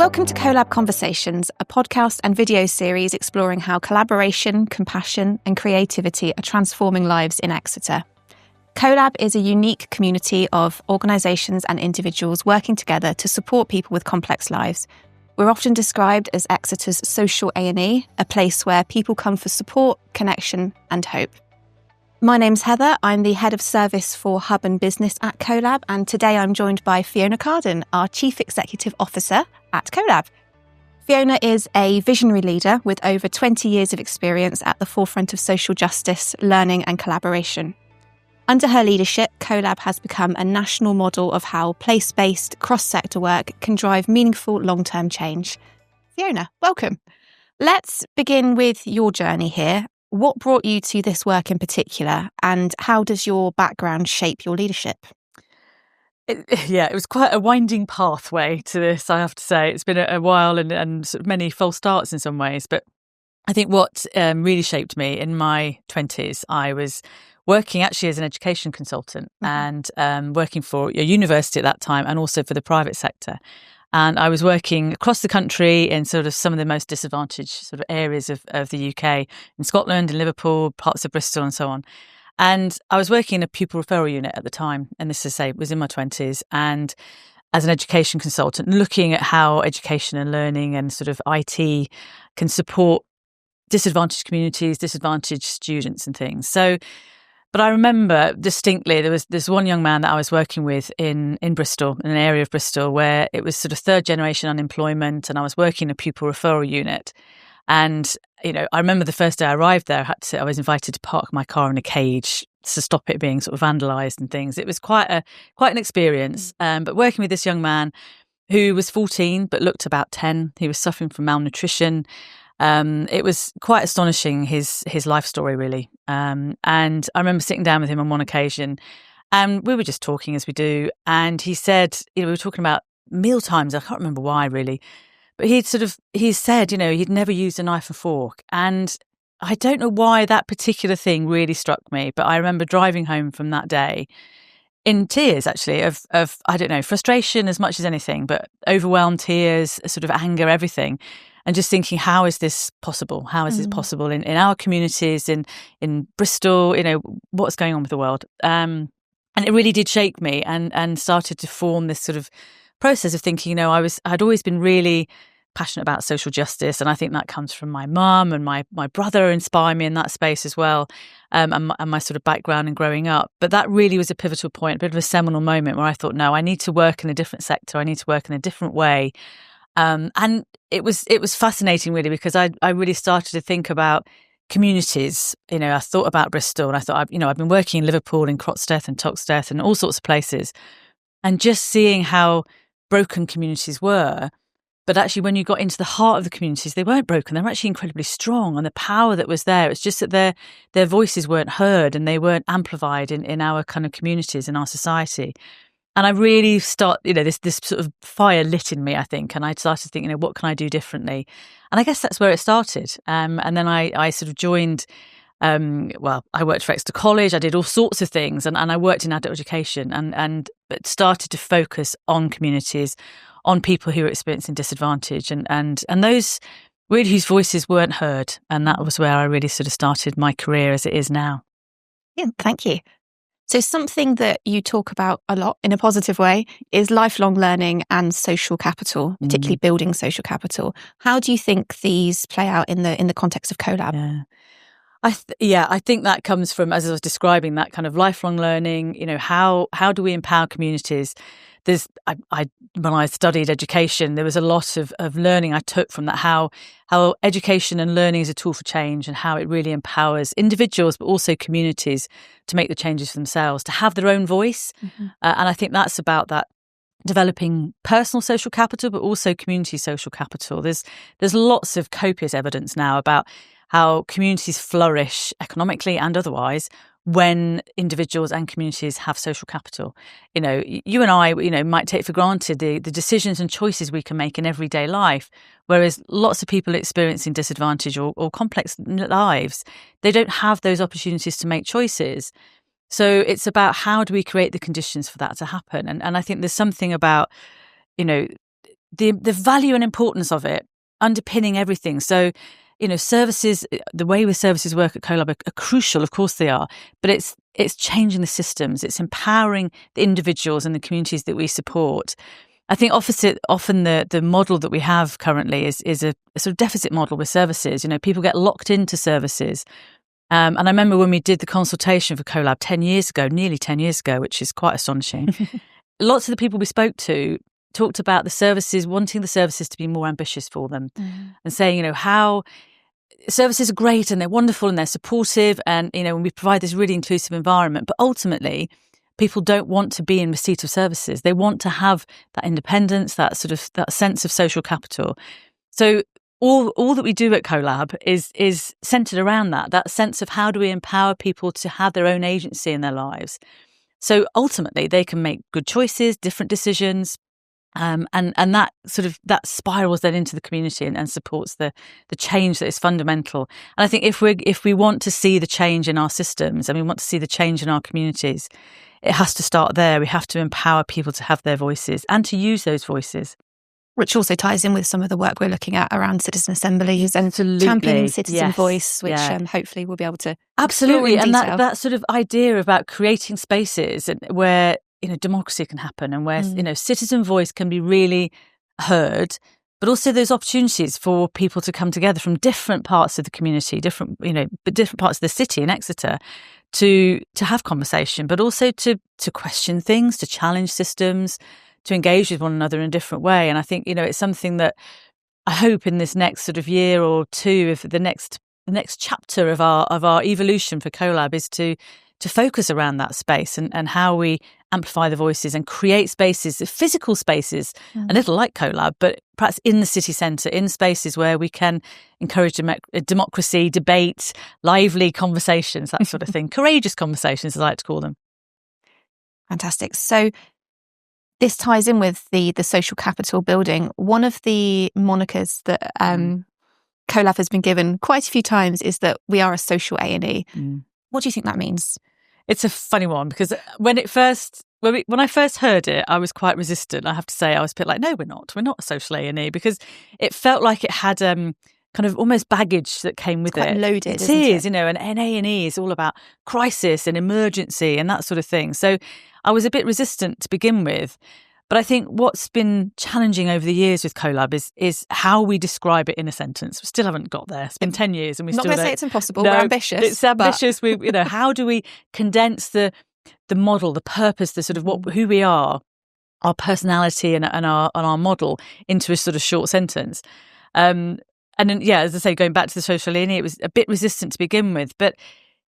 Welcome to CoLab Conversations, a podcast and video series exploring how collaboration, compassion and creativity are transforming lives in Exeter. CoLab is a unique community of organisations and individuals working together to support people with complex lives. We're often described as Exeter's social A&E, a place where people come for support, connection and hope. My name's Heather. I'm the Head of Service for Hub and Business at CoLab, and today I'm joined by Fiona Carden, our Chief Executive Officer at CoLab. Fiona is a visionary leader with over 20 years of experience at the forefront of social justice, learning and collaboration. Under her leadership, CoLab has become a national model of how place-based, cross-sector work can drive meaningful long-term change. Fiona, welcome. Let's begin with your journey here. What brought you to this work in particular, and how does your background shape your leadership? It was quite a winding pathway to this, I have to say. It's been a while and sort of many false starts in some ways. But I think what really shaped me in my 20s, I was working actually as an education consultant and working for a university at that time and also for the private sector. And I was working across the country in sort of some of the most disadvantaged sort of areas of the UK, in Scotland, in Liverpool, parts of Bristol and so on. And I was working in a pupil referral unit at the time. And this, as I say, was in my 20s. And as an education consultant, looking at how education and learning and sort of IT can support disadvantaged communities, disadvantaged students and things. But I remember distinctly there was this one young man that I was working with in Bristol, in an area of Bristol where it was sort of third generation unemployment, and I was working in a pupil referral unit. And, you know, I remember the first day I arrived there, I was invited to park my car in a cage to stop it being sort of vandalised and things. It was quite an experience. But working with this young man who was 14 but looked about 10, he was suffering from malnutrition. It was quite astonishing, his life story, really. And I remember sitting down with him on one occasion and we were just talking as we do. And he said, we were talking about meal times. I can't remember why, really. But he said, he'd never used a knife and fork. And I don't know why that particular thing really struck me. But I remember driving home from that day in tears, actually, of I don't know, frustration as much as anything, but overwhelmed tears, sort of anger, everything. And just thinking, how is this possible? How is this possible in our communities, in Bristol, what's going on with the world? And it really did shake me and started to form this sort of process of thinking, I'd always been really passionate about social justice. And I think that comes from my mum and my brother inspired me in that space as well, and my sort of background in growing up. But that really was a pivotal point, a bit of a seminal moment where I thought, no, I need to work in a different sector. I need to work in a different way. And it was fascinating, really, because I really started to think about communities. I thought about Bristol, and I thought, I've been working in Liverpool, in Crotstead and Toxteth and all sorts of places, and just seeing how broken communities were. But actually, when you got into the heart of the communities, they weren't broken. They were actually incredibly strong, and the power that was there, it's just that their voices weren't heard and they weren't amplified in our kind of communities, in our society. And I really this sort of fire lit in me, I think. And I started thinking, what can I do differently? And I guess that's where it started. And then I sort of joined, I worked for Exeter College. I did all sorts of things. And I worked in adult education but started to focus on communities, on people who were experiencing disadvantage and those really whose voices weren't heard. And that was where I really sort of started my career as it is now. Yeah, thank you. So something that you talk about a lot in a positive way is lifelong learning and social capital, particularly building social capital. How do you think these play out in the context of CoLab? I think that comes from, as I was describing, that kind of lifelong learning. How do we empower communities? When I studied education, there was a lot of learning I took from that, how education and learning is a tool for change and how it really empowers individuals, but also communities to make the changes for themselves, to have their own voice. And I think that's about that developing personal social capital, but also community social capital. There's lots of copious evidence now about how communities flourish economically and otherwise when individuals and communities have social capital. You and I, might take for granted the decisions and choices we can make in everyday life, whereas lots of people experiencing disadvantage or complex lives, they don't have those opportunities to make choices. So it's about how do we create the conditions for that to happen? And I think there's something about, the value and importance of it underpinning everything. So, services, the way the services work at CoLab are crucial, of course they are, but it's changing the systems, it's empowering the individuals and the communities that we support. I think often the model that we have currently is a sort of deficit model with services. People get locked into services. And I remember when we did the consultation for CoLab nearly 10 years ago, which is quite astonishing. Lots of the people we spoke to talked about wanting the services to be more ambitious for them, and saying, how services are great and they're wonderful and they're supportive, and when we provide this really inclusive environment, but ultimately people don't want to be in receipt of services. They want to have that independence, that sense of social capital. So all that we do at CoLab is centered around that sense of how do we empower people to have their own agency in their lives. So ultimately they can make good choices, different decisions, and that spirals then into the community and supports the change that is fundamental. And I think if we want to see the change in our systems and we want to see the change in our communities, it has to start there. We have to empower people to have their voices and to use those voices. Which also ties in with some of the work we're looking at around citizen assemblies and championing citizen voice, which hopefully we'll be able to absolutely. And that that sort of idea about creating spaces where democracy can happen and where citizen voice can be really heard, but also those opportunities for people to come together from different parts of the community, different parts of the city in Exeter, to have conversation, but also to question things, to challenge systems, to engage with one another in a different way. And I think, it's something that I hope in this next sort of year or two, if the next chapter of our evolution for CoLab is to focus around that space and how we amplify the voices and create spaces, physical spaces, a little like CoLab, but perhaps in the city centre, in spaces where we can encourage democracy, debate, lively conversations, that sort of thing, courageous conversations, as I like to call them. Fantastic. So this ties in with the social capital building. One of the monikers that CoLab has been given quite a few times is that we are a social A&E. What do you think that means? It's a funny one because when I first heard it, I was quite resistant. I have to say, I was a bit like, no, we're not a social A&E, because it felt like it had kind of almost baggage that came with it. It's quite loaded, it isn't is, it? and an A&E is all about crisis and emergency and that sort of thing. So I was a bit resistant to begin with. But I think what's been challenging over the years with CoLab is how we describe it in a sentence. We still haven't got there. It's been 10 years and we not still going to say it's impossible. No, we're ambitious. It's ambitious. But how do we condense the model, the purpose, the sort of who we are, our personality and our model into a sort of short sentence? And then, as I say, going back to the social A&E, it was a bit resistant to begin with, but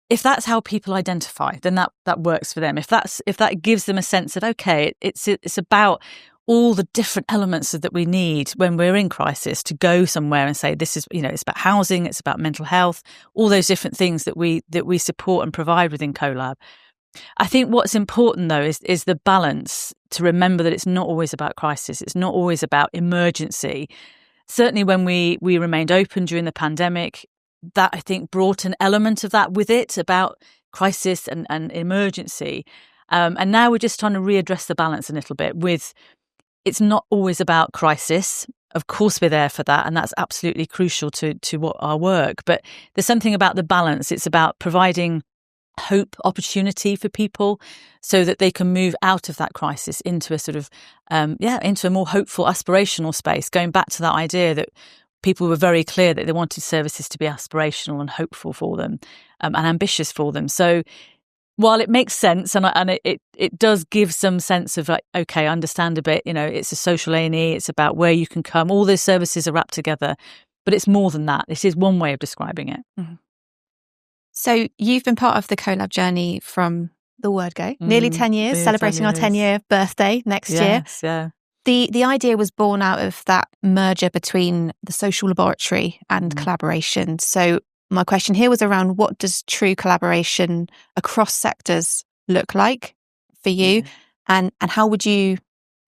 if that's how people identify, then that works for them. If that gives them a sense of, okay, it's about all the different elements that we need when we're in crisis to go somewhere and say, this is, it's about housing, it's about mental health, all those different things that we support and provide within CoLab. I think what's important though is the balance, to remember that it's not always about crisis. It's not always about emergency. Certainly when we remained open during the pandemic, that I think brought an element of that with it, about crisis and emergency. And now we're just trying to readdress the balance a little bit with, it's not always about crisis. Of course we're there for that, and that's absolutely crucial to what our work. But there's something about the balance. It's about providing hope, opportunity for people so that they can move out of that crisis into a sort of, into a more hopeful, aspirational space, going back to that idea that people were very clear that they wanted services to be aspirational and hopeful for them, and ambitious for them. So while it makes sense and it does give some sense of like, okay, I understand a bit, it's a social A&E, it's about where you can come, all those services are wrapped together, but it's more than that. This is one way of describing it. Mm-hmm. So you've been part of the CoLab journey from the word go, nearly 10 years, celebrating our 10-year birthday next year. Yes, yeah. The idea was born out of that merger between the social laboratory and collaboration. So my question here was around, what does true collaboration across sectors look like for you? And how would you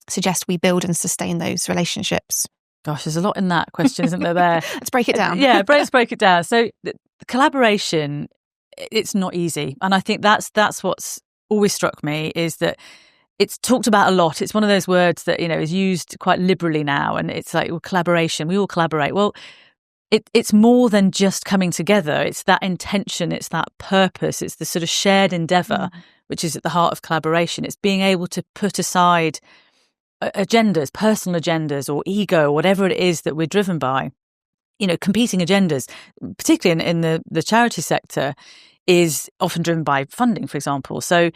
suggest we build and sustain those relationships? Gosh, there's a lot in that question, isn't there? Let's break it down. Yeah, let's break it down. So the collaboration, it's not easy. And I think that's what's always struck me, is that it's talked about a lot. It's one of those words that, is used quite liberally now. And it's like, well, collaboration, we all collaborate. Well, it's more than just coming together. It's that intention, it's that purpose, it's the sort of shared endeavour, which is at the heart of collaboration. It's being able to put aside agendas, personal agendas or ego, or whatever it is that we're driven by. Competing agendas, particularly in the charity sector, is often driven by funding, for example. So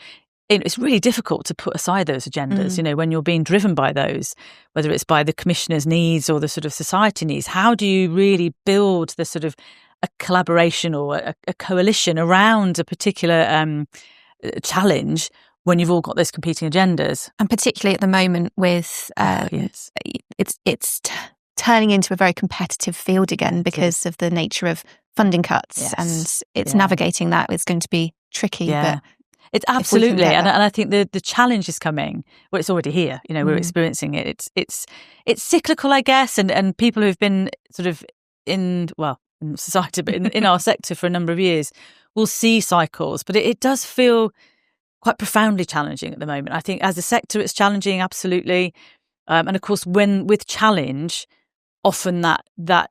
it's really difficult to put aside those agendas, when you're being driven by those, whether it's by the commissioner's needs or the sort of society needs. How do you really build the sort of a collaboration or a coalition around a particular challenge when you've all got those competing agendas? And particularly at the moment with it's turning into a very competitive field again because of the nature of funding cuts, and it's navigating that is going to be tricky. Yeah. But it's absolutely, and I think the challenge is coming. Well, it's already here. We're experiencing it. It's cyclical, I guess, and people who've been sort of in society, but in our sector for a number of years, will see cycles. But it does feel quite profoundly challenging at the moment. I think as a sector, it's challenging, absolutely, and of course, with challenge, often that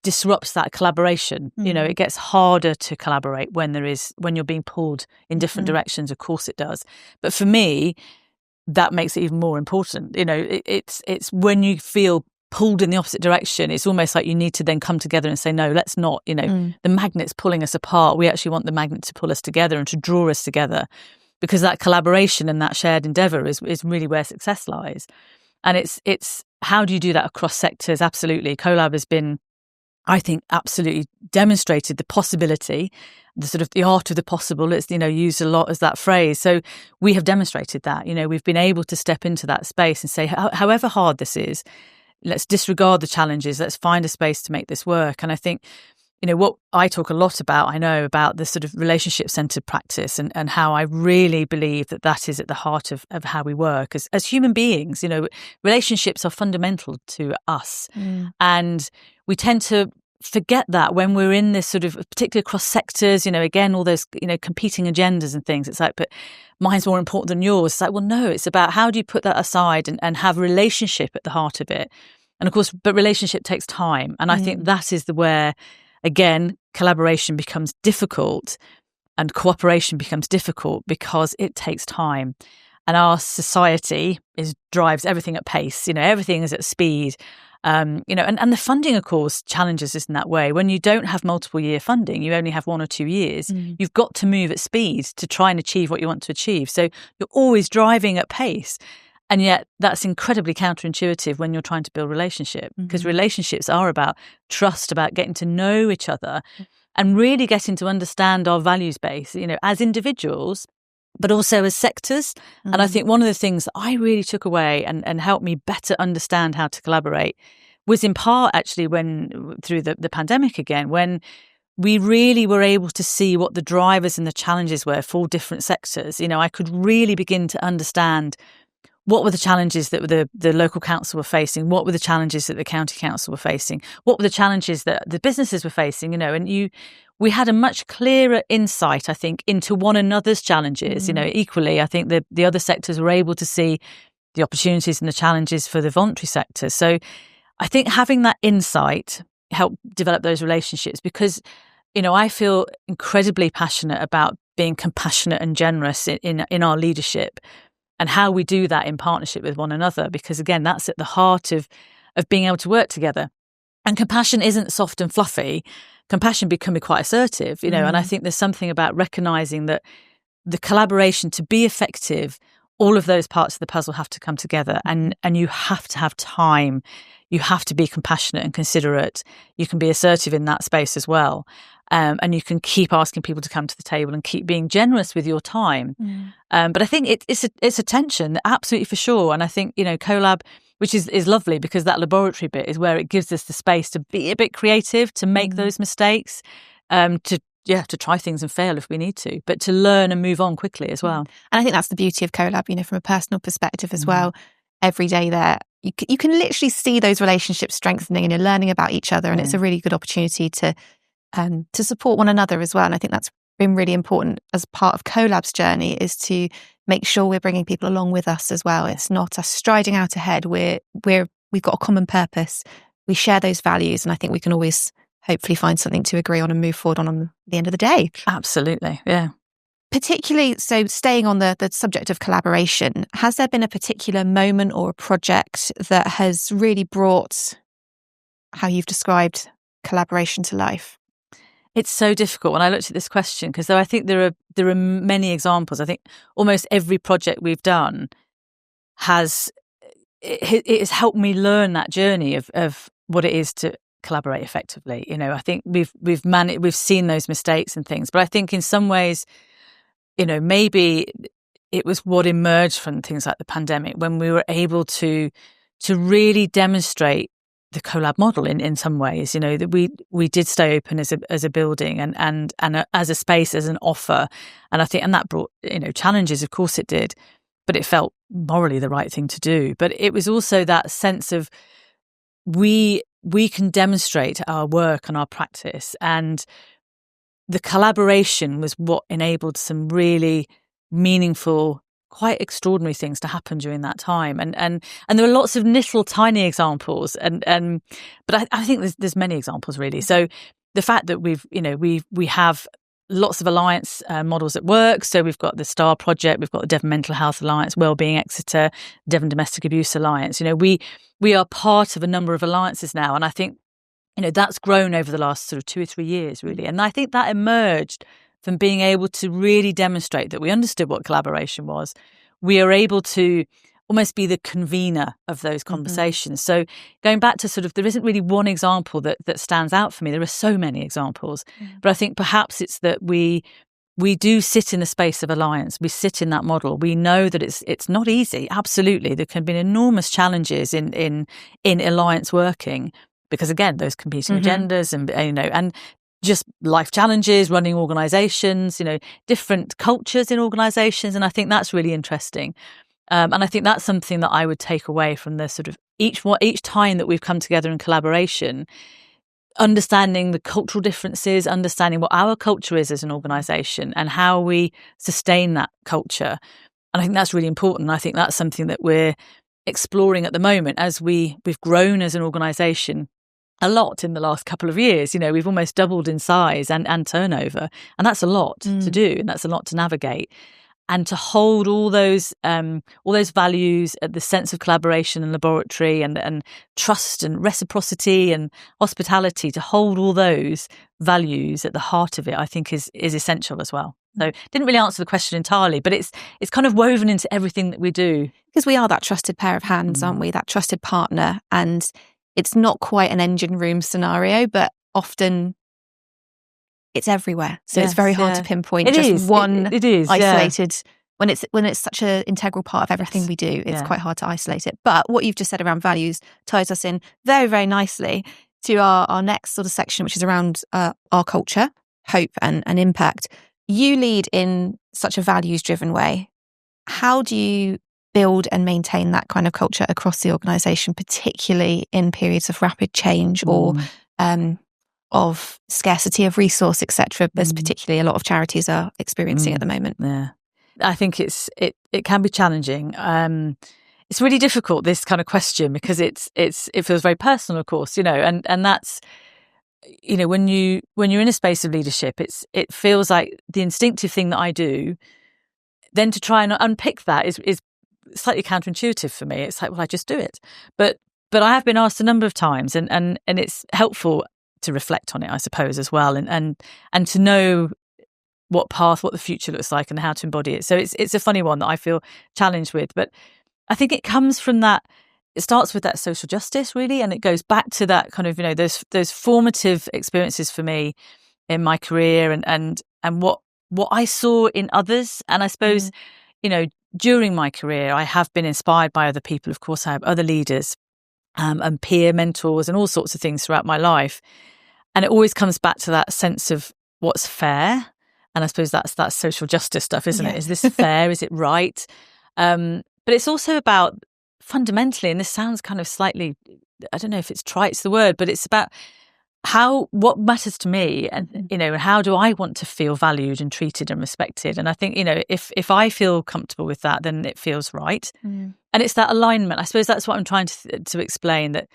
disrupts that collaboration. It gets harder to collaborate when you're being pulled in different directions. Of course it does. But for me, that makes it even more important. It's when you feel pulled in the opposite direction, it's almost like you need to then come together and say, no, let's not, the magnet's pulling us apart. We actually want the magnet to pull us together and to draw us together, because that collaboration and that shared endeavour is really where success lies. And it's how do you do that across sectors? Absolutely. CoLab has been, I think, absolutely demonstrated the possibility, the sort of the art of the possible. It's, used a lot as that phrase. So we have demonstrated that, we've been able to step into that space and say, however hard this is, let's disregard the challenges. Let's find a space to make this work. And I think, what I talk a lot about, I know about the sort of relationship-centred practice and how I really believe that is at the heart of how we work as human beings. Relationships are fundamental to us. And we tend to forget that when we're in this sort of, particularly across sectors, again, all those, competing agendas and things. It's like, but mine's more important than yours. It's like, well, no, it's about how do you put that aside and have relationship at the heart of it. And of course, but relationship takes time. And I think that is where, again, collaboration becomes difficult and cooperation becomes difficult because it takes time. And our society drives everything at pace. Everything is at speed. And the funding, of course, challenges us in that way. When you don't have multiple year funding, you only have 1 or 2 years, you've got to move at speed to try and achieve what you want to achieve. So you're always driving at pace. And yet that's incredibly counterintuitive when you're trying to build relationship, because relationships are about trust, about getting to know each other and really getting to understand our values base, as individuals, but also as sectors. And I think one of the things that I really took away and helped me better understand how to collaborate was in part actually through the pandemic again, when we really were able to see what the drivers and the challenges were for different sectors. I could really begin to understand what were the challenges that the local council were facing, what were the challenges that the county council were facing, what were the challenges that the businesses were facing, and we had a much clearer insight, I think, into one another's challenges. Equally, I think the other sectors were able to see the opportunities and the challenges for the voluntary sector. So I think having that insight helped develop those relationships, because, I feel incredibly passionate about being compassionate and generous in our leadership, and how we do that in partnership with one another, because again, that's at the heart of being able to work together. And compassion isn't soft and fluffy. Compassion can be quite assertive, and I think there's something about recognizing that the collaboration, to be effective, all of those parts of the puzzle have to come together, and you have to have time. You have to be compassionate and considerate. You can be assertive in that space as well. And you can keep asking people to come to the table and keep being generous with your time. But I think it's a tension, absolutely, for sure. And I think, CoLab, which is lovely, because that laboratory bit is where it gives us the space to be a bit creative, to make those mistakes, to try things and fail if we need to, but to learn and move on quickly as well. And I think that's the beauty of CoLab, from a personal perspective as well. Every day there, you can literally see those relationships strengthening and learning about each other. And it's a really good opportunity to support one another as well. And I think that's been really important as part of CoLab's journey is to make sure we're bringing people along with us as well. It's not us striding out ahead. We've got a common purpose. We share those values, and I think we can always hopefully find something to agree on and move forward on the end of the day. Absolutely, yeah. Particularly, so staying on the subject of collaboration, has there been a particular moment or a project that has really brought how you've described collaboration to life? It's so difficult when I looked at this question, because I think there are many examples. I think almost every project we've done has helped me learn that journey of what it is to collaborate effectively. I think we've seen those mistakes and things, but I think in some ways, maybe it was what emerged from things like the pandemic, when we were able to really demonstrate the CoLab model in some ways, that we did stay open as a building and as a space, as an offer. And I think, and that brought, challenges, of course it did, but it felt morally the right thing to do. But it was also that sense of we can demonstrate our work and our practice, and the collaboration was what enabled some really meaningful, quite extraordinary things to happen during that time. And there were lots of little tiny examples, but I think there's many examples really. So the fact that we have lots of alliance models at work. So we've got the STAR project, we've got the Devon Mental Health Alliance, Wellbeing Exeter, Devon Domestic Abuse Alliance. We are part of a number of alliances now, and I think that's grown over the last sort of 2 or 3 years really. And I think that emerged from being able to really demonstrate that we understood what collaboration was. We are able to almost be the convener of those conversations. Mm-hmm. So going back to sort of, there isn't really one example that stands out for me. There are so many examples, but I think perhaps it's that we do sit in the space of alliance. We sit in that model. We know that it's not easy. Absolutely, there can be enormous challenges in alliance working, because again, those competing agendas and just life challenges, running organisations, different cultures in organisations, and I think that's really interesting. And I think that's something that I would take away from the sort of each time that we've come together in collaboration, understanding the cultural differences, understanding what our culture is as an organisation and how we sustain that culture. And I think that's really important. I think that's something that we're exploring at the moment as we've grown as an organisation a lot in the last couple of years. We've almost doubled in size and turnover, and that's a lot to do, and that's a lot to navigate. And to hold all those values, the sense of collaboration and laboratory and trust and reciprocity and hospitality, to hold all those values at the heart of it, I think is essential as well. So didn't really answer the question entirely, but it's kind of woven into everything that we do. Because we are that trusted pair of hands, aren't we? That trusted partner. And it's not quite an engine room scenario, but often it's everywhere. So it's very hard to pinpoint one isolated. When it's such an integral part of everything we do, it's quite hard to isolate it. But what you've just said around values ties us in very, very nicely to our next sort of section, which is around our culture, hope and impact. You lead in such a values-driven way. How do you build and maintain that kind of culture across the organisation, particularly in periods of rapid change or of scarcity of resource, etc., as particularly a lot of charities are experiencing at the moment? Yeah, I think it can be challenging. It's really difficult, this kind of question, because it feels very personal, of course, and that's, when you're in a space of leadership, it feels like the instinctive thing that I do. Then to try and unpick that is slightly counterintuitive for me. It's like, well, I just do it, but I have been asked a number of times, and it's helpful to reflect on it, I suppose, as well, and to know what the future looks like and how to embody it. So it's a funny one that I feel challenged with, but I think it comes from that. It starts with that social justice, really, and it goes back to that kind of, those formative experiences for me in my career, and what I saw in others. And I suppose, during my career, I have been inspired by other people. Of course, I have other leaders and peer mentors and all sorts of things throughout my life. And it always comes back to that sense of what's fair. And I suppose that's that social justice stuff, isn't it? Is this fair? Is it right? But it's also about, fundamentally, and this sounds kind of slightly, I don't know if it's trite, it's the word, but it's about what matters to me, and how do I want to feel valued and treated and respected? And I think if I feel comfortable with that, then it feels right. And it's that alignment. I suppose that's what I'm trying to explain, that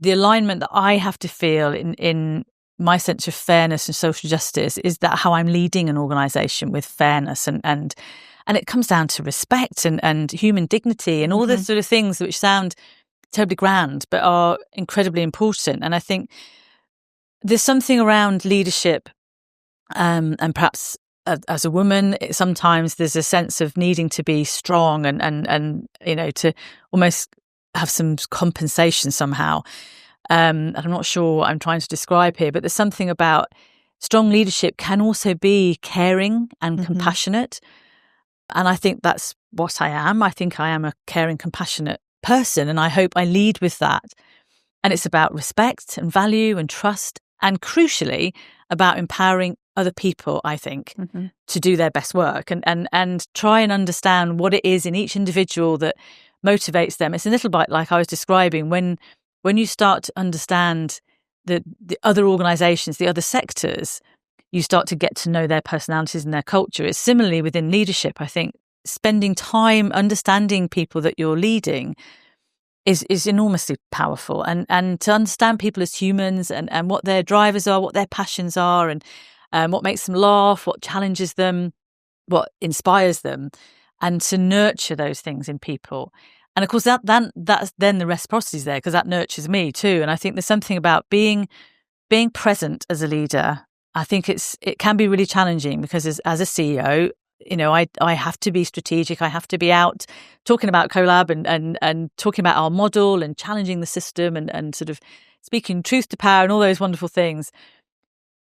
the alignment that I have to feel in my sense of fairness and social justice is that how I'm leading an organisation with fairness and it comes down to respect and human dignity and all the sort of things which sound terribly grand but are incredibly important. And I think there's something around leadership, and perhaps as a woman, sometimes there's a sense of needing to be strong and to almost have some compensation somehow. And I'm not sure what I'm trying to describe here, but there's something about strong leadership can also be caring and compassionate. And I think that's what I am. I think I am a caring, compassionate person, and I hope I lead with that. And it's about respect and value and trust, and crucially about empowering other people, I think, to do their best work and try and understand what it is in each individual that motivates them. It's a little bit like I was describing, when you start to understand the other organisations, the other sectors, you start to get to know their personalities and their culture. It's similarly within leadership. I think spending time understanding people that you're leading is enormously powerful, and to understand people as humans and what their drivers are, what their passions are, and what makes them laugh, what challenges them, what inspires them, and to nurture those things in people. And of course that's then the reciprocity is there, because that nurtures me too. And I think there's something about being present as a leader. I think it can be really challenging, because as a CEO, I have to be strategic. I have to be out talking about CoLab and talking about our model and challenging the system and sort of speaking truth to power and all those wonderful things,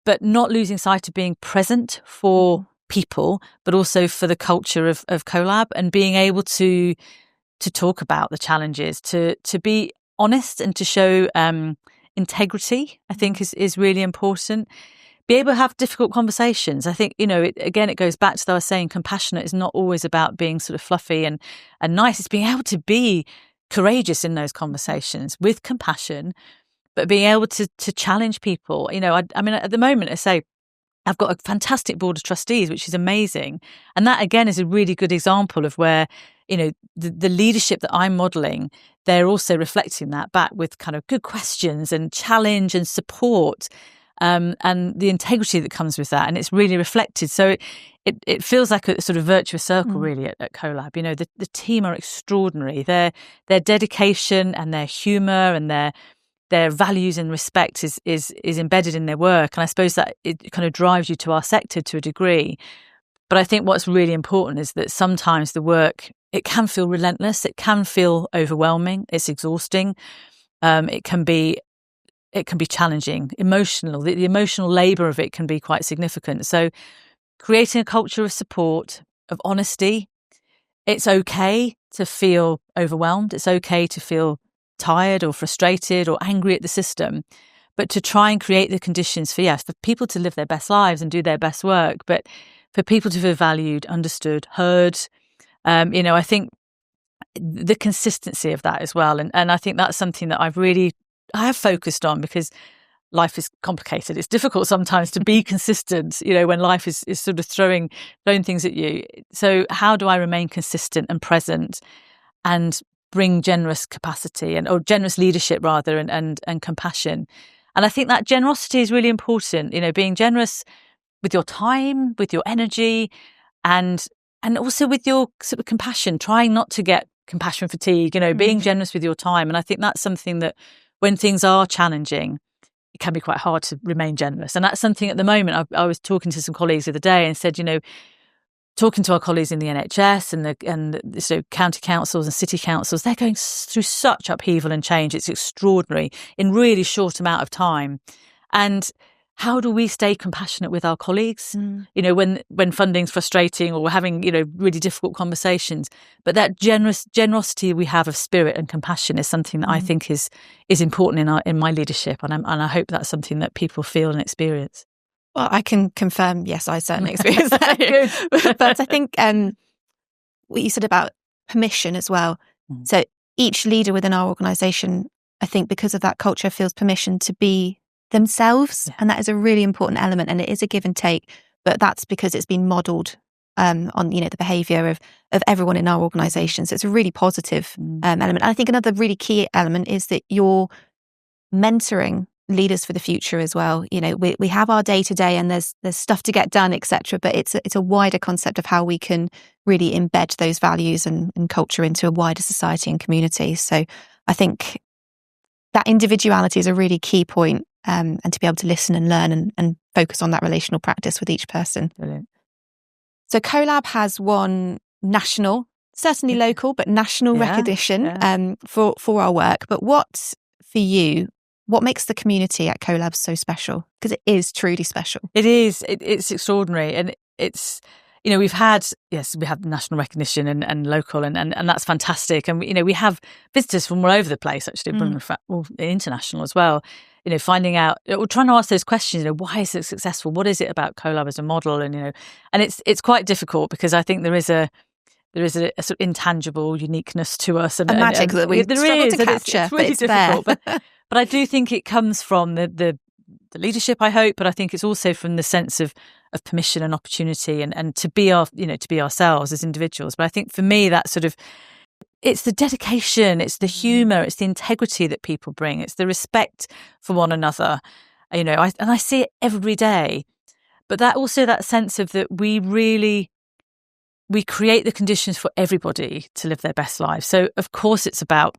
but not losing sight of being present for people, but also for the culture of CoLab, and being able to talk about the challenges, to be honest and to show integrity, I think is really important. Be able to have difficult conversations. I think, it goes back to what I was saying, compassionate is not always about being sort of fluffy and nice. It's being able to be courageous in those conversations with compassion, but being able to challenge people. I mean, at the moment, I say, I've got a fantastic board of trustees, which is amazing. And that, again, is a really good example of where, the leadership that I'm modelling, they're also reflecting that back with kind of good questions and challenge and support. And the integrity that comes with that, and it's really reflected. So it feels like a sort of virtuous circle, really, at CoLab. The team are extraordinary. Their dedication and their humour and their values and respect is embedded in their work, and I suppose that it kind of drives you to our sector to a degree. But I think what's really important is that sometimes the work, it can feel relentless, it can feel overwhelming, it's exhausting, it can be challenging, emotional. The emotional labour of it can be quite significant. So creating a culture of support, of honesty. It's okay to feel overwhelmed. It's okay to feel tired or frustrated or angry at the system, but to try and create the conditions for people to live their best lives and do their best work, but for people to feel valued, understood, heard. I think the consistency of that as well. And I think that's something that I have focused on, because life is complicated. It's difficult sometimes to be consistent, when life is sort of throwing things at you. So how do I remain consistent and present and bring generous capacity or generous leadership rather, and compassion? And I think that generosity is really important, being generous with your time, with your energy, and also with your sort of compassion, trying not to get compassion fatigue, being generous with your time. And I think that's something that, when things are challenging, it can be quite hard to remain generous. And that's something at the moment. I was talking to some colleagues the other day and said, talking to our colleagues in the NHS and the county councils and city councils, they're going through such upheaval and change. It's extraordinary in really short amount of time. And how do we stay compassionate with our colleagues? When funding's frustrating or we're having, really difficult conversations. But that generosity we have of spirit and compassion is something that I think is important in my leadership, and I hope that's something that people feel and experience. Well, I can confirm, yes, I certainly experience that. But I think what you said about permission as well. So each leader within our organisation, I think, because of that culture, feels permission to be themselves. And that is a really important element, and it is a give and take, but that's because it's been modelled on, the behaviour of everyone in our organisation. So it's a really positive element. And I think another really key element is that you're mentoring leaders for the future as well. We have our day to day, and there's stuff to get done, etc. But it's a wider concept of how we can really embed those values and culture into a wider society and community. So I think that individuality is a really key point, and to be able to listen and learn and focus on that relational practice with each person. Brilliant. So CoLab has won national, certainly local, but national recognition for our work. But what makes the community at CoLab so special? Because it is truly special. It is. It's extraordinary. And it's, we have national recognition and local, and that's fantastic. And, we have visitors from all over the place, actually, international as well. Finding out, we're trying to ask those questions, why is it successful? What is it about CoLab as a model? And, and it's quite difficult, because I think there is a sort of intangible uniqueness to us. And a magic that we struggle to capture. It's really difficult. But I do think it comes from the leadership, I hope, but I think it's also from the sense of permission and opportunity and to be to be ourselves as individuals. But I think for me, that sort of, it's the dedication, it's the humour, it's the integrity that people bring, it's the respect for one another. I see it every day. But that sense of that we create the conditions for everybody to live their best life. So of course it's about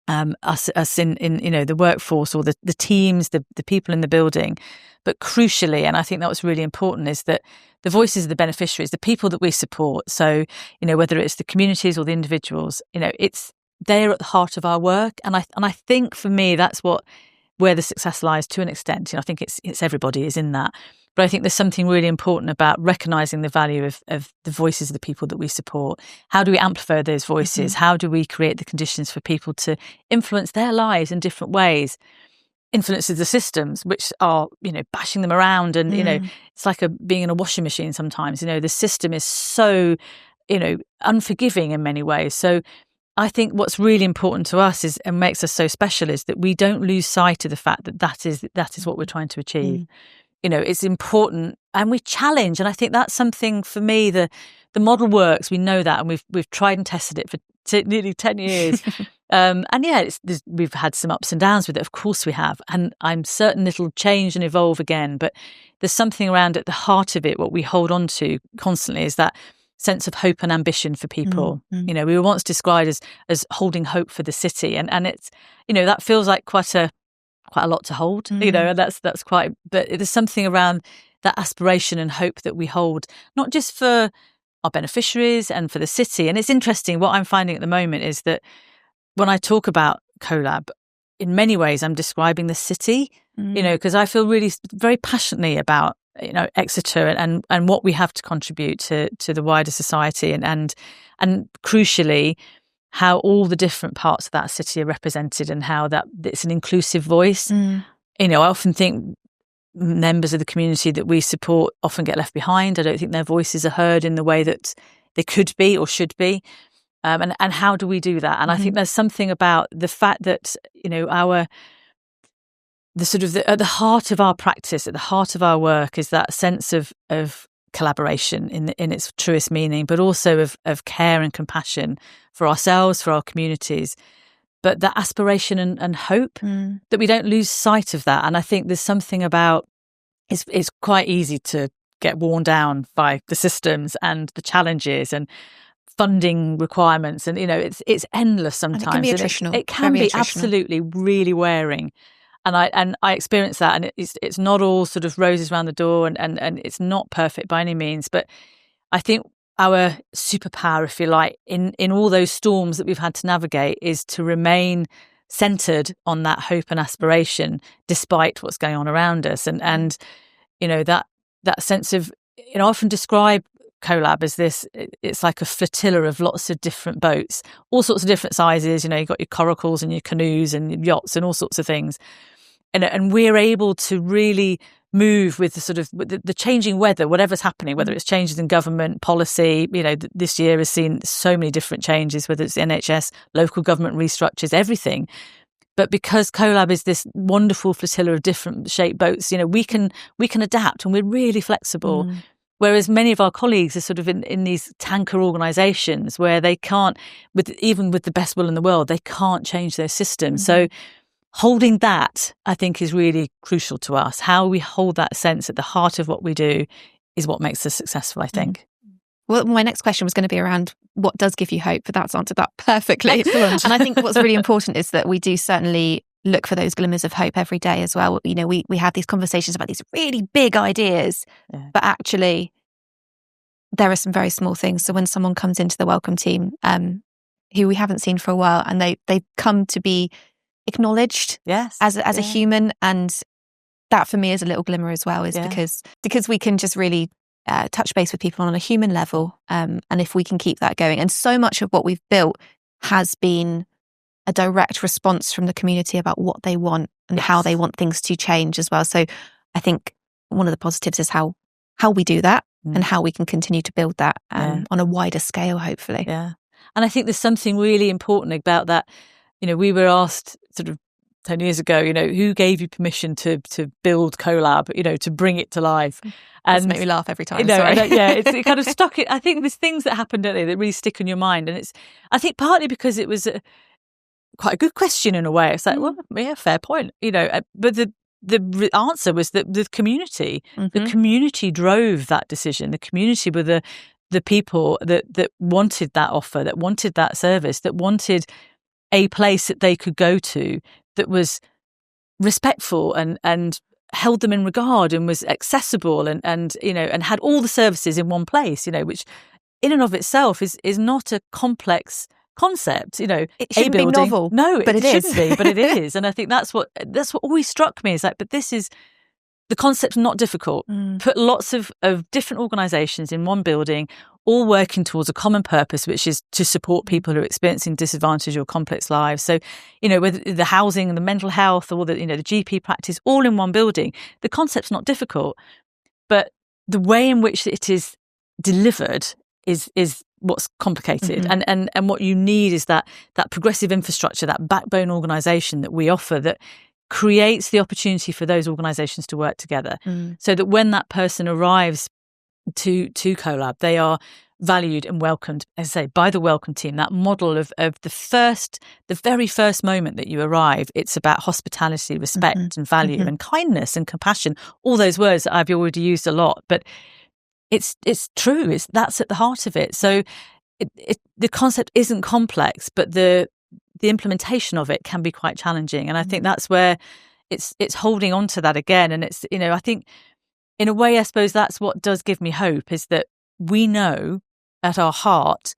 us in the workforce, or the teams, the people in the building. But crucially, and I think that was really important, is that the voices of the beneficiaries, the people that we support. So, whether it's the communities or the individuals, they're at the heart of our work. And I think for me, that's where the success lies to an extent. I think it's everybody is in that. But I think there's something really important about recognising the value of the voices of the people that we support. How do we amplify those voices? Mm-hmm. How do we create the conditions for people to influence their lives in different ways? Influences the systems, which are, bashing them around. And, it's like being in a washing machine sometimes. The system is so, unforgiving in many ways. So I think what's really important to us and makes us so special is that we don't lose sight of the fact that is what we're trying to achieve. It's important, and we challenge. And I think that's something for me, the model works. We know that, and we've tried and tested it for nearly 10 years. We've had some ups and downs with it. Of course we have. And I'm certain it'll change and evolve again. But there's something around at the heart of it, what we hold on to constantly is that sense of hope and ambition for people. We were once described as holding hope for the city. And it's, that feels like quite a lot to hold, and that's quite, but there's something around that aspiration and hope that we hold, not just for our beneficiaries and for the city. And it's interesting, what I'm finding at the moment is that when I talk about CoLab, in many ways I'm describing the city, because I feel really very passionately about, Exeter and what we have to contribute to the wider society and crucially, how all the different parts of that city are represented and how that it's an inclusive voice. I often think members of the community that we support often get left behind. I don't think their voices are heard in the way that they could be or should be. And how do we do that? And I think there's something about the fact that, at the heart of our practice, at the heart of our work is that sense of collaboration in its truest meaning, but also of care and compassion for ourselves, for our communities, but that aspiration and hope, that we don't lose sight of that. And I think there's something about, it's quite easy to get worn down by the systems and the challenges and funding requirements, and it's endless sometimes. And it can be attritional. It can be absolutely really wearing. And I experience that, and it's not all sort of roses around the door, and it's not perfect by any means. But I think our superpower, if you like, in all those storms that we've had to navigate, is to remain centered on that hope and aspiration, despite what's going on around us. And that sense of, I often describe CoLab as this, it's like a flotilla of lots of different boats, all sorts of different sizes. You've got your coracles and your canoes and your yachts and all sorts of things. And we're able to really move with the changing weather, whatever's happening, whether it's changes in government policy. This year has seen so many different changes, whether it's NHS, local government restructures, everything. But because CoLab is this wonderful flotilla of different shaped boats, we can adapt, and we're really flexible. Whereas many of our colleagues are sort of in these tanker organisations where they can't, even with the best will in the world, they can't change their system. So holding that, I think, is really crucial to us. How we hold that sense at the heart of what we do is what makes us successful, I think. Well, my next question was going to be around what does give you hope, but that's answered that perfectly. Excellent. And I think what's really important is that we do certainly look for those glimmers of hope every day as well. We have these conversations about these really big ideas, but actually there are some very small things. So when someone comes into the welcome team, who we haven't seen for a while, and they've come to be acknowledged as a human, and that for me is a little glimmer as well, is because we can just really touch base with people on a human level, and if we can keep that going. And so much of what we've built has been a direct response from the community about what they want and how they want things to change as well. So I think one of the positives is how we do that and how we can continue to build that on a wider scale, hopefully. Yeah. And I think there's something really important about that. We were asked sort of 10 years ago, who gave you permission to build CoLab, to bring it to life? And it makes me laugh every time. It kind of stuck it. I think there's things that happen, don't they, that really stick in your mind. And I think partly because it was quite a good question in a way. It's like, well, yeah, fair point, but the answer was that the community, the community drove that decision. The community were the people that wanted that offer, that wanted that service, that wanted a place that they could go to that was respectful and held them in regard and was accessible and had all the services in one place, which in and of itself is not a complex concept, It shouldn't be novel. No, but it shouldn't be, but it is. And I think that's what always struck me, is like, but this is the concept's not difficult. Put lots of different organisations in one building, all working towards a common purpose, which is to support people who are experiencing disadvantage or complex lives. So, whether the housing and the mental health or the GP practice, all in one building, the concept's not difficult, but the way in which it is delivered is what's complicated. And what you need is that progressive infrastructure, that backbone organisation that we offer, that creates the opportunity for those organisations to work together, so that when that person arrives to CoLab, they are valued and welcomed, as I say, by the welcome team. That model of the very first moment that you arrive, it's about hospitality, respect and value and kindness and compassion, all those words that I've already used a lot, but it's true. That's at the heart of it. So the concept isn't complex, but the implementation of it can be quite challenging. And I think that's where it's holding on to that again. And it's, I think in a way, I suppose that's what does give me hope, is that we know at our heart,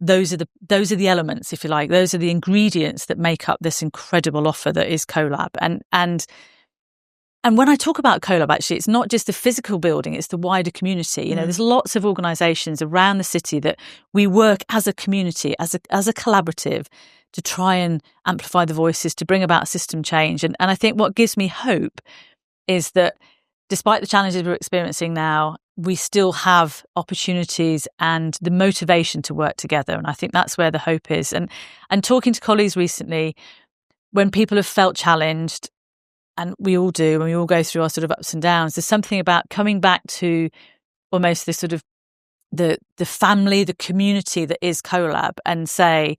those are the elements, if you like, those are the ingredients that make up this incredible offer that is CoLab. And when I talk about CoLab, actually, it's not just the physical building, it's the wider community. There's lots of organisations around the city that we work as a community, as a collaborative, to try and amplify the voices, to bring about system change. And I think what gives me hope is that despite the challenges we're experiencing now, we still have opportunities and the motivation to work together. And I think that's where the hope is. And talking to colleagues recently, when people have felt challenged, and we all do, and we all go through our sort of ups and downs, there's something about coming back to almost this sort of the family, the community that is CoLab, and say,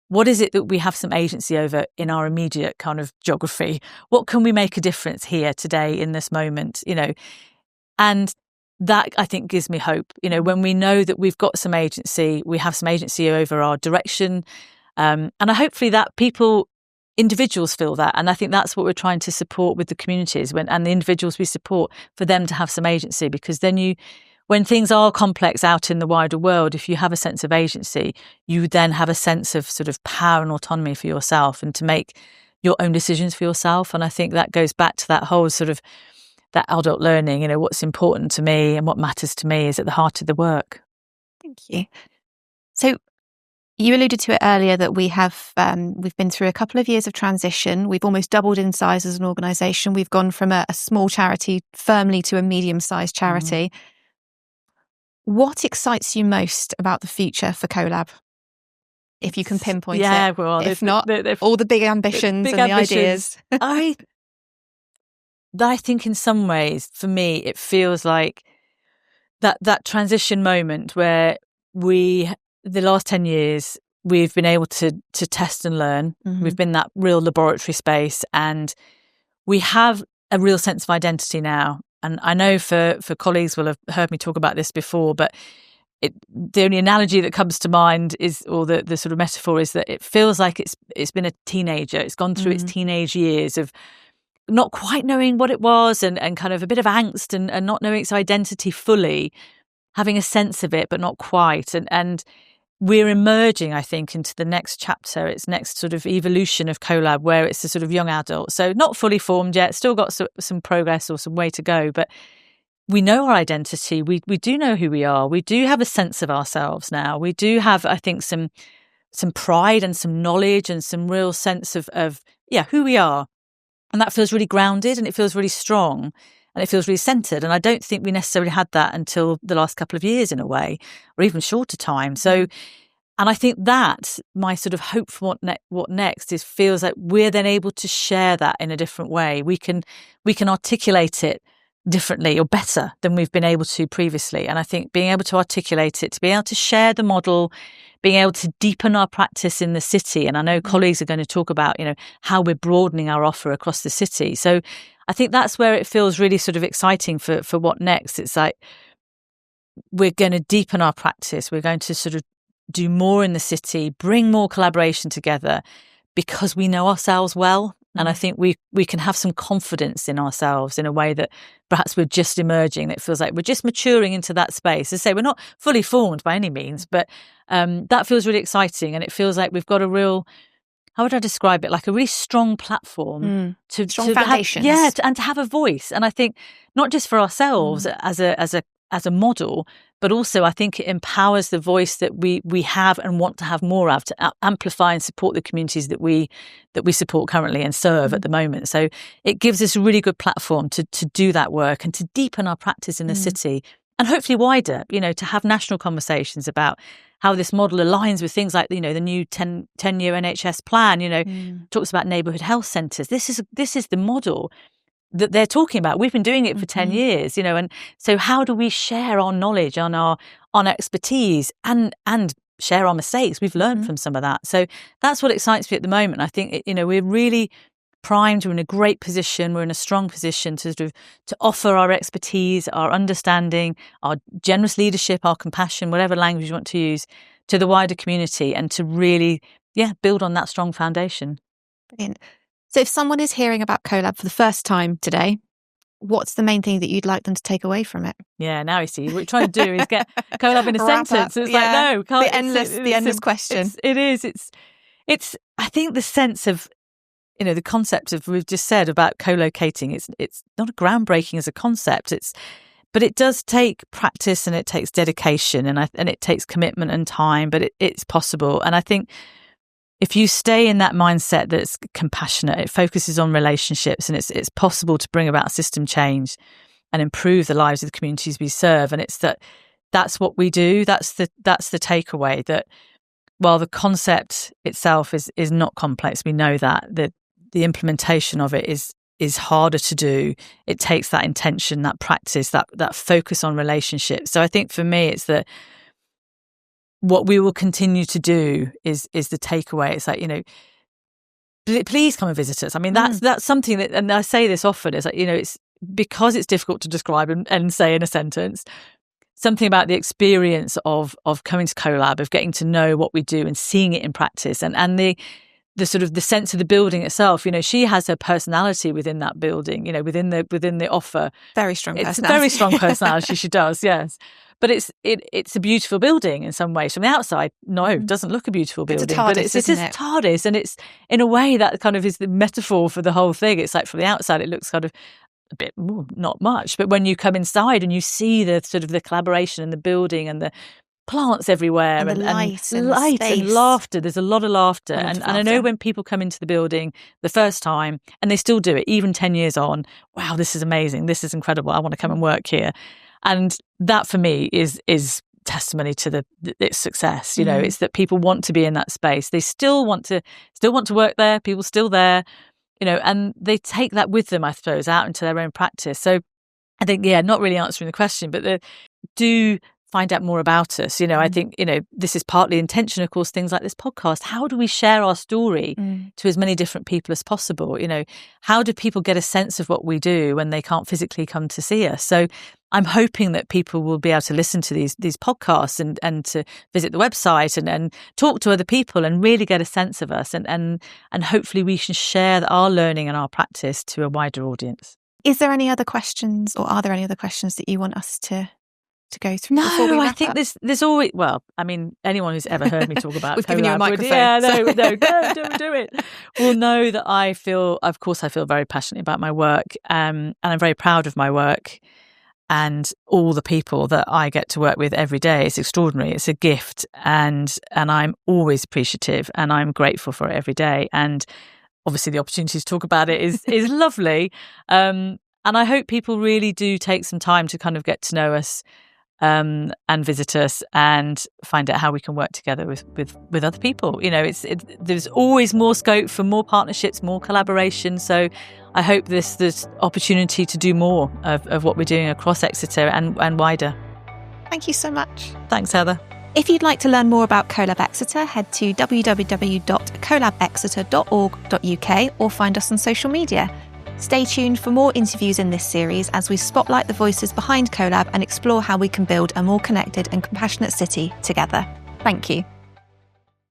what is it that we have some agency over in our immediate kind of geography? What can we make a difference here today in this moment? And that, I think, gives me hope. When we know that we've got some agency, we have some agency over our direction. And hopefully that individuals feel that. And I think that's what we're trying to support with the communities and the individuals we support, for them to have some agency, because then when things are complex out in the wider world, if you have a sense of agency, you then have a sense of sort of power and autonomy for yourself and to make your own decisions for yourself. And I think that goes back to that whole sort of that adult learning, what's important to me and what matters to me is at the heart of the work. Thank you. So you alluded to it earlier that we've been through a couple of years of transition. We've almost doubled in size as an organisation. We've gone from a small charity firmly to a medium-sized charity. What excites you most about the future for CoLab? if you can pinpoint it. Well, if not, all the big ambitions and the ideas. I think in some ways, for me, it feels like that transition moment where the last 10 years, we've been able to test and learn. Mm-hmm. We've been that real laboratory space, and we have a real sense of identity now. And I know for colleagues will have heard me talk about this before, but the only analogy that comes to mind is, or the sort of metaphor is, that it feels like it's been a teenager. It's gone through its teenage years of not quite knowing what it was, and kind of a bit of angst and not knowing its identity fully, having a sense of it, but not quite. And we're emerging, I think, into the next chapter, its next sort of evolution of CoLab, where it's a sort of young adult. So not fully formed yet, still got some progress or some way to go, but we know our identity. We do know who we are. We do have a sense of ourselves now. We do have, I think, some pride and some knowledge and some real sense of who we are. And that feels really grounded, and it feels really strong, and it feels really centered. And I don't think we necessarily had that until the last couple of years, in a way, or even shorter time. So, and I think that my sort of hope for what next is, feels like we're then able to share that in a different way. We can articulate it differently or better than we've been able to previously. And I think being able to articulate it, to be able to share the model, being able to deepen our practice in the city. And I know colleagues are going to talk about, how we're broadening our offer across the city. So I think that's where it feels really sort of exciting for what next. It's like, we're going to deepen our practice. We're going to sort of do more in the city, bring more collaboration together, because we know ourselves well. And I think we can have some confidence in ourselves in a way that perhaps we're just emerging. It feels like we're just maturing into that space. As I say, we're not fully formed by any means, but that feels really exciting. And it feels like we've got a real, how would I describe it? Like a really strong platform to foundations. And to have a voice. And I think not just for ourselves as a model, but also I think it empowers the voice that we have and want to have more of, to amplify and support the communities that we support currently and serve at the moment. So it gives us a really good platform to do that work and to deepen our practice in the city, and hopefully wider, to have national conversations about how this model aligns with things like, the new 10-year NHS plan, talks about neighbourhood health centres. This is the model that they're talking about. We've been doing it for 10 years, and so how do we share our knowledge on our expertise and share our mistakes? We've learned from some of that. So that's what excites me at the moment. I think, we're really primed. We're in a great position. We're in a strong position to offer our expertise, our understanding, our generous leadership, our compassion, whatever language you want to use, to the wider community, and to really, build on that strong foundation. Brilliant. So if someone is hearing about CoLab for the first time today, what's the main thing that you'd like them to take away from it? Yeah, now you see, what we're trying to do is get CoLab in a sentence. It's like, no, can't. The endless question. It is. It's. I think the sense of, the concept of, we've just said about co-locating. It's not groundbreaking as a concept. But it does take practice, and it takes dedication, and it takes commitment and time. But it's possible, and I think, if you stay in that mindset that's compassionate, it focuses on relationships, and it's possible to bring about system change and improve the lives of the communities we serve. And it's that's what we do. That's the takeaway, that while the concept itself is not complex, we know that the implementation of it is harder to do. It takes that intention, that practice, that focus on relationships. So I think for me, it's that what we will continue to do is the takeaway. It's like, please come and visit us. I mean, that's something that, and I say this often, is like, it's because it's difficult to describe and say in a sentence, something about the experience of coming to CoLab, of getting to know what we do and seeing it in practice, and the sort of the sense of the building itself. She has her personality within that building, within the offer. Very strong personality. It's a very strong personality. She does, yes. But it's a beautiful building in some ways. From the outside, no, it doesn't look a beautiful building. It's a TARDIS, but it's a TARDIS, and it's, in a way, that kind of is the metaphor for the whole thing. It's like, from the outside, it looks kind of a bit, not much. But when you come inside and you see the sort of the collaboration and the building and the plants everywhere, and the light and laughter. There's a lot of laughter. And I know when people come into the building the first time, and they still do it, even 10 years on, wow, this is amazing. This is incredible. I want to come and work here. And that for me is testimony to its success. You know, it's that people want to be in that space. They still want to work there. People still there, you know, and they take that with them, I suppose, out into their own practice. So I think, not really answering the question, but do find out more about us. You know, I think, you know, this is partly intention, of course, things like this podcast. How do we share our story to as many different people as possible? You know, how do people get a sense of what we do when they can't physically come to see us? So I'm hoping that people will be able to listen to these podcasts and to visit the website and talk to other people and really get a sense of us. And hopefully we can share our learning and our practice to a wider audience. Is there any other questions, or are there any other questions that you want us to go through? No, I think there's always, well, I mean, anyone who's ever heard me talk about We've given you a microphone. No, don't do it. Will know that I feel very passionately about my work, and I'm very proud of my work and all the people that I get to work with every day. It's extraordinary. It's a gift, and I'm always appreciative, and I'm grateful for it every day. And obviously the opportunity to talk about it is lovely. And I hope people really do take some time to kind of get to know us and visit us and find out how we can work together with other people. You know, there's always more scope for more partnerships, more collaboration. So I hope there's opportunity to do more of what we're doing across Exeter and wider. Thank you so much. Thanks, Heather. If you'd like to learn more about CoLab Exeter, head to www.colabexeter.org.uk or find us on social media. Stay tuned for more interviews in this series as we spotlight the voices behind CoLab and explore how we can build a more connected and compassionate city together. Thank you.